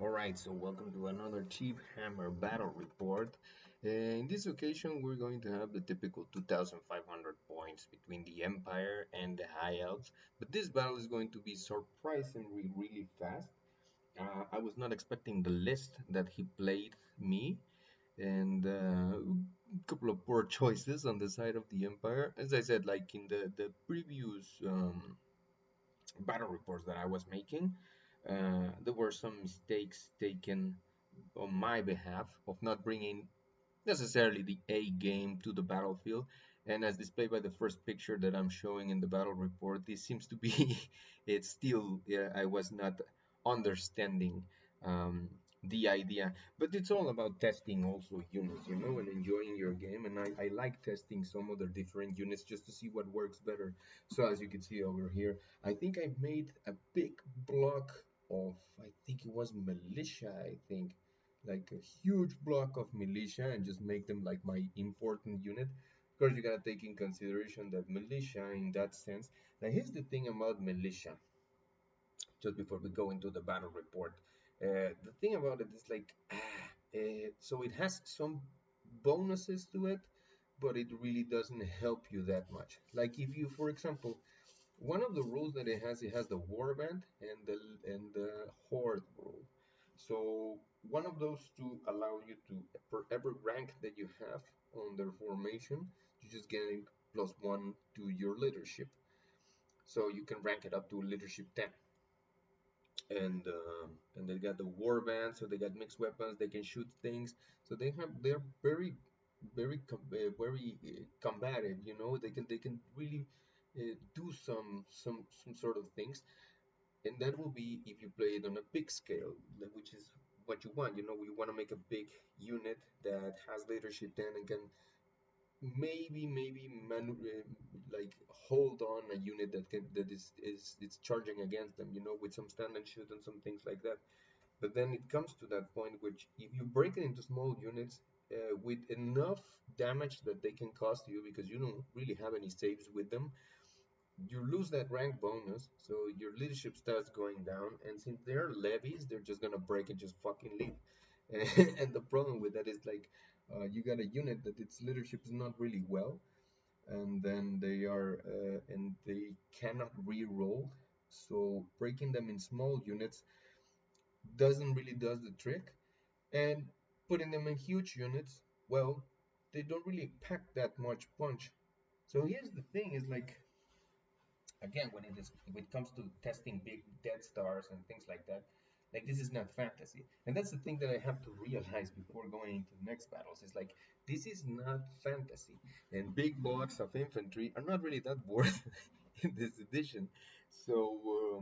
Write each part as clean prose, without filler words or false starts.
Alright, so welcome to another Cheap Hammer battle report. In this occasion, we're going to have the typical 2,500 points between the Empire and the High Elves. But this battle is going to be surprisingly really fast. I was not expecting the list that he played me, and a couple of poor choices on the side of the Empire. As I said, like in the previous battle reports that I was making, there were some mistakes taken on my behalf of not bringing necessarily the A game to the battlefield. And as displayed by the first picture that I'm showing in the battle report, this seems to be it's still, yeah, I was not understanding um, the idea. But it's all about testing also units, and enjoying your game. And I like testing some other different units just to see what works better. So as you can see over here, I think I made a big block of, I think it was militia, I think, like a huge block of militia and just make them like my important unit. Of course, you gotta take in consideration that militia, in that sense. Now, here's the thing about militia. Just before we go into the battle report, the thing about it is like, so it has some bonuses to it, but it really doesn't help you that much. Like if you, for example, one of the rules that it has the warband and the horde rule. So one of those two allow you to, for every rank that you have on their formation, you just getting +1 to your leadership. So you can rank it up to leadership 10. And they got the warband, so they got mixed weapons. They can shoot things. So they're very combative. They can really do some sort of things, and that will be if you play it on a big scale, which is what you want. You want to make a big unit that has leadership 10 and can maybe like hold on a unit that is it's charging against them, with some stand and shoot and some things like that. But then it comes to that point which, if you break it into small units with enough damage that they can cost you, because you don't really have any saves with them, you lose that rank bonus, so your leadership starts going down. And since they're levies, they're just gonna break and just fucking leave. And the problem with that is like, you got a unit that its leadership is not really well, and then they cannot re-roll. So breaking them in small units doesn't really does the trick, and putting them in huge units, well, they don't really pack that much punch. So here's the thing: is like, again, when it comes to testing big death stars and things like that, like, this is not fantasy. And that's the thing that I have to realize before going into the next battles. Is like, this is not fantasy, and big blocks of infantry are not really that worth in this edition. So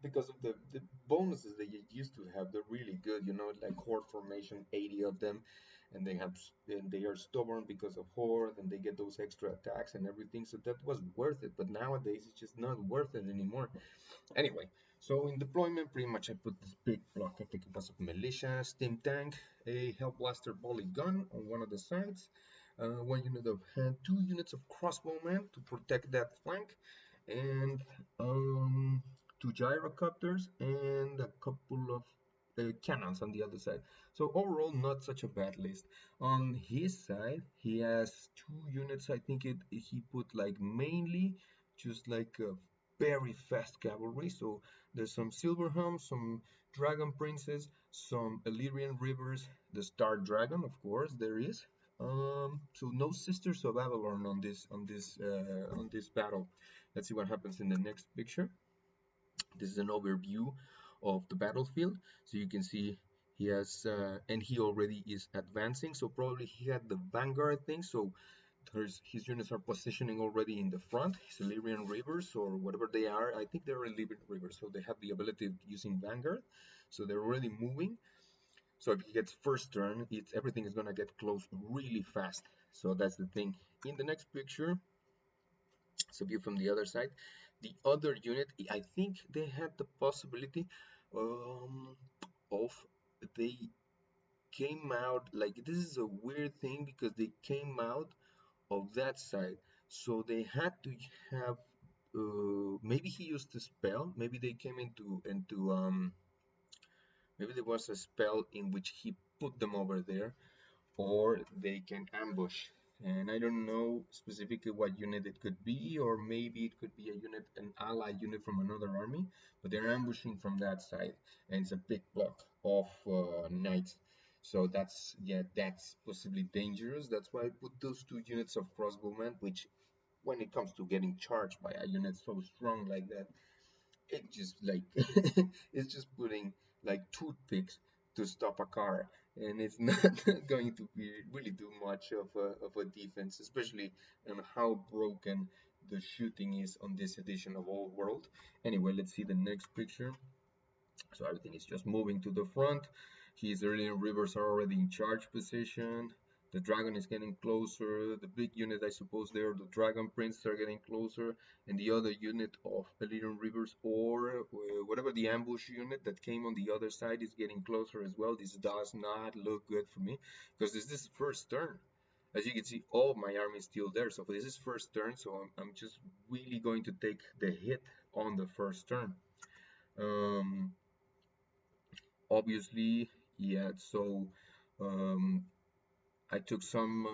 because of the bonuses that you used to have, they're really good, like horde formation, 80 of them. And they are stubborn because of horde, and they get those extra attacks and everything, so that was worth it. But nowadays it's just not worth it anymore. Anyway, so in deployment, pretty much I put this big block. I think it was of militia, steam tank, a hell blaster volley gun on one of the sides, 1 unit of hand, 2 units of crossbowmen to protect that flank, and two gyrocopters and a couple of cannons on the other side. So overall, not such a bad list. On his side, he has 2 units. I think he put like mainly just like a very fast cavalry. So there's some Silverhelm, some Dragon Princes, some Illyrian Rivers, the Star Dragon, of course, there is. So no Sisters of Avalon on this battle. Let's see what happens in the next picture. This is an overview of the battlefield. So you can see he has, and he already is advancing. So probably he had the vanguard thing. So his units are positioning already in the front. His Illyrian Rivers, or whatever they are, I think they're Illyrian Rivers. So they have the ability of using vanguard. So they're already moving. So if he gets first turn, everything is gonna get close really fast. So that's the thing. In the next picture, so view from the other side, the other unit, I think they had the possibility um, of, they came out, like, this is a weird thing because they came out of that side, so they had to have, maybe he used a spell, maybe they came into Maybe there was a spell in which he put them over there, or they can ambush. And I don't know specifically what unit it could be, or maybe it could be a unit, an ally unit from another army, but they're ambushing from that side, and it's a big block of knights. So that's, yeah, that's possibly dangerous. That's why I put those two units of crossbowmen, which when it comes to getting charged by a unit so strong like that, it just like it's just putting like toothpicks to stop a car, and it's not going to be really too much of a defense, especially on how broken the shooting is on this edition of Old World. Anyway, let's see the next picture. So everything is just moving to the front. His earlier rivers are already in charge position. The dragon is getting closer. The big unit, I suppose, there, the dragon princes are getting closer, and the other unit of Illyrian rivers, or whatever the ambush unit that came on the other side, is getting closer as well. This does not look good for me because this is first turn. As you can see, all my army is still there. So this is first turn, so I'm just really going to take the hit on the first turn. Um, Obviously, yeah. So um, I took some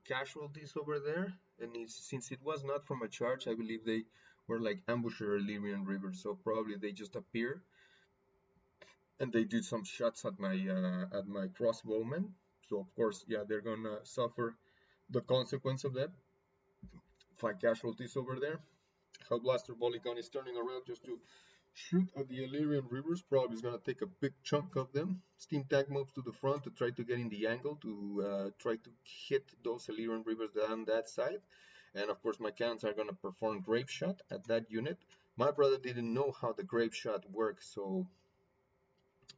casualties over there, and since it was not from a charge, I believe they were like ambusher Illyrian River, so probably they just appeared and they did some shots at my crossbowmen. So of course, yeah, they're gonna suffer the consequence of that. 5 casualties over there. Hellblaster Polygon is turning around just to shoot at the Illyrian Rivers. Probably is going to take a big chunk of them. Steam Tank moves to the front to try to get in the angle to try to hit those Illyrian Rivers down that side. And of course, my cannons are going to perform Grape Shot at that unit. My brother didn't know how the Grape Shot works, so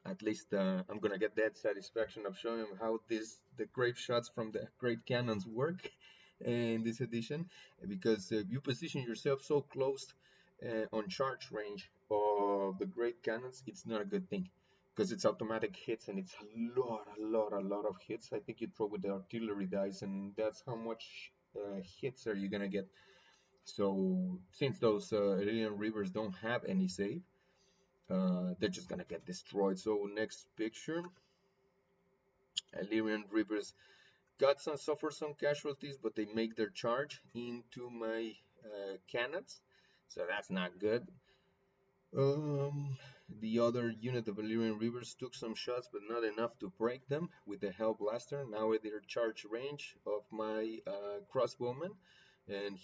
at least I'm gonna get that satisfaction of showing him how the grape shots from the great cannons work in this edition, because if you position yourself so close on charge range of the great cannons, it's not a good thing because it's automatic hits and it's a lot of hits. I think you throw with the artillery dice, and that's how much hits are you gonna get. So since those Illyrian Rivers don't have any save, they're just gonna get destroyed. So next picture, Illyrian Reapers got some suffer some casualties, but they make their charge into my cannons, so that's not good. Um, the other unit of Illyrian Reavers took some shots, but not enough to break them with the Hell Blaster. Now at their charge range of my crossbowman, and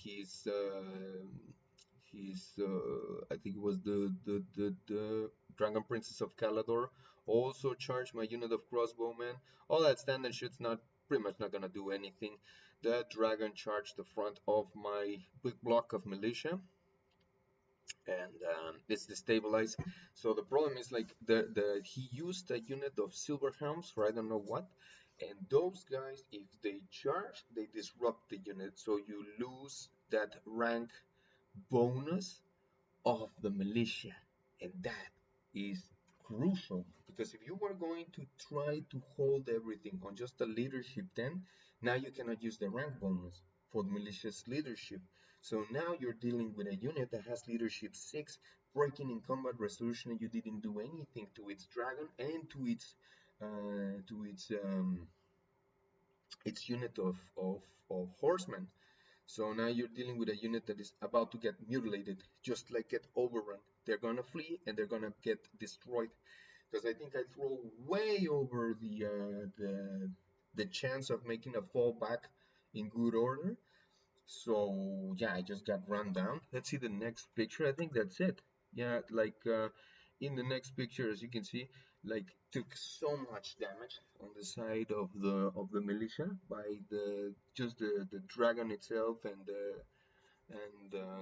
I think it was the Dragon Princess of Calador also charged my unit of crossbowmen. All that standard shit's not pretty much not gonna do anything. The dragon charged the front of my big block of militia, and it's destabilized. So the problem is like the he used a unit of silver helms for I don't know what, and those guys, if they charge, they disrupt the unit, so you lose that rank bonus of the militia, and that is crucial because if you were going to try to hold everything on just the leadership, then now you cannot use the rank bonus for the militia's leadership. So now you're dealing with a unit that has leadership 6, breaking in combat resolution, and you didn't do anything to its dragon and to its unit of horsemen. So now you're dealing with a unit that is about to get mutilated, just like get overrun. They're gonna flee and they're gonna get destroyed. Because I think I throw way over the chance of making a fallback in good order. So yeah, I just got run down. Let's see the next picture. I think that's it. Yeah, like in the next picture, as you can see, like took so much damage on the side of the militia by the just the dragon itself and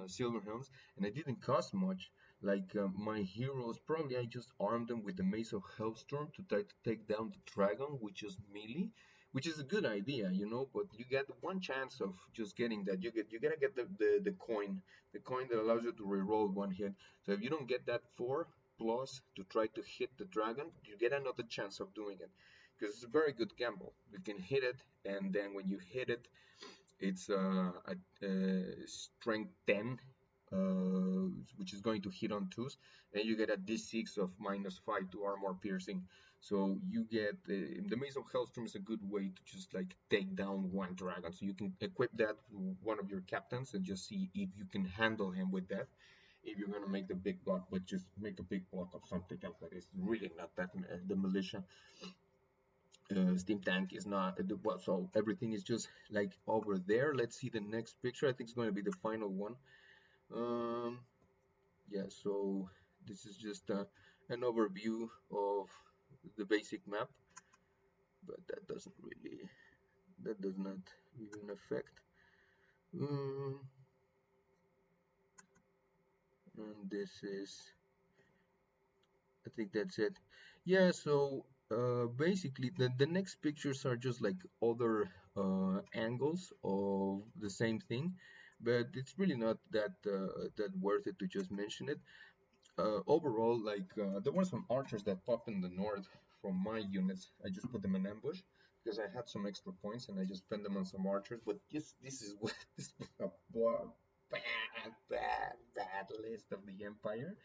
silver helms, and it didn't cost much. Like my heroes, probably I just armed them with the mace of Hellstorm to try to take down the dragon, which is melee, which is a good idea, you know. But you get one chance of just getting that. You gotta get the coin that allows you to reroll one hit. So if you don't get that 4+ to try to hit the dragon, you get another chance of doing it because it's a very good gamble. You can hit it, and then when you hit it, it's a strength 10 which is going to hit on twos, and you get a d6 of -5 to armor piercing. So you get the Maze of Hellstorm is a good way to just like take down one dragon. So you can equip that to one of your captains and just see if you can handle him with that. If you're gonna make the big block, but just make a big block of something else that is really not that the militia. Steam tank is not well, so everything is just like over there. Let's see the next picture. I think it's going to be the final one. Um, yeah, so this is just an overview of the basic map, but that does not even affect. Um, and this is, I think that's it. Yeah, so basically the next pictures are just like other angles of the same thing, but it's really not that worth it to just mention it. Overall, like there were some archers that popped in the north from my units. I just put them in ambush because I had some extra points and I just spent them on some archers. But just this is what this was a bad list of the empire.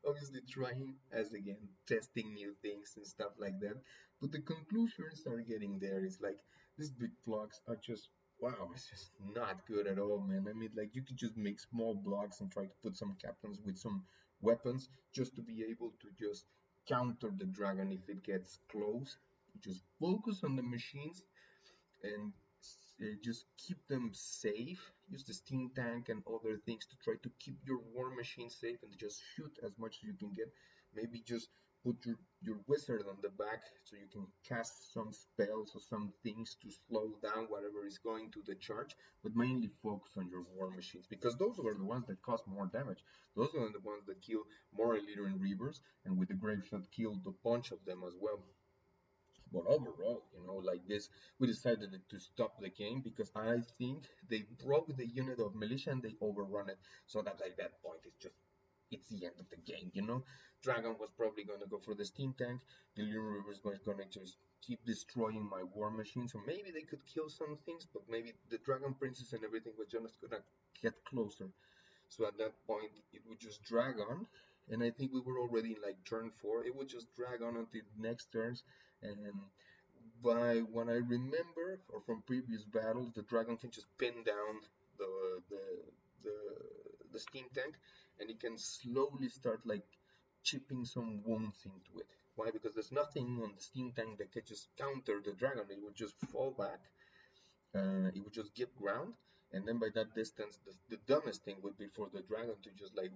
Obviously, trying as again testing new things and stuff like that. But the conclusions are getting there. It's like these big blocks are just wow, it's just not good at all, man. I mean, like you could just make small blocks and try to put some captains with some weapons just to be able to just counter the dragon if it gets close. Just focus on the machines and just keep them safe. Use the steam tank and other things to try to keep your war machine safe and just shoot as much as you can get. Maybe just put your wizard on the back so you can cast some spells or some things to slow down whatever is going to the charge, but mainly focus on your war machines because those are the ones that cause more damage. Those are the ones that kill more Illyrian Reavers, and with the Grave Shot killed a bunch of them as well. But overall, like this, we decided to stop the game because I think they broke the unit of militia and they overrun it. So that at that point, it's the end of the game. Dragon was probably going to go for the steam tank. The Lyrian River was going to just keep destroying my war machine. So maybe they could kill some things, but maybe the Dragon Princess and everything was just going to get closer. So at that point, it would just drag on. And I think we were already in like turn four. It would just drag on until next turns. And by what I remember, or from previous battles, the dragon can just pin down the the the, the steam tank, and it can slowly start like chipping some wounds into it. Why? Because there's nothing on the steam tank that can just counter the dragon. It would just fall back, it would just give ground, and then by that distance, the dumbest thing would be for the dragon to just like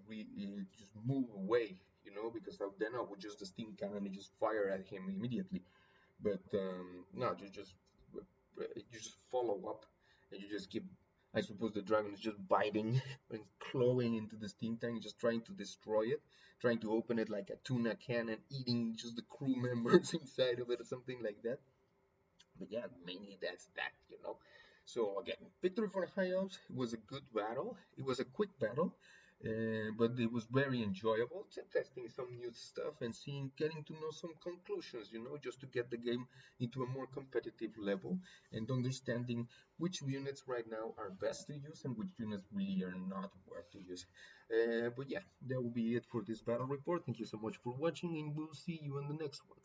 just move away, because then I would just the steam cannon and just fire at him immediately. But no, you just follow up, and you just keep. I suppose the dragon is just biting and clawing into the steam tank, just trying to destroy it, trying to open it like a tuna can and eating just the crew members inside of it or something like that. But yeah, mainly that's that. So again, victory for High Elves. It was a good battle. It was a quick battle, but it was very enjoyable. Testing some new stuff and getting to know some conclusions. Just to get the game into a more competitive level and understanding which units right now are best to use and which units really are not worth to use. But yeah, that will be it for this battle report. Thank you so much for watching, and we'll see you on the next one.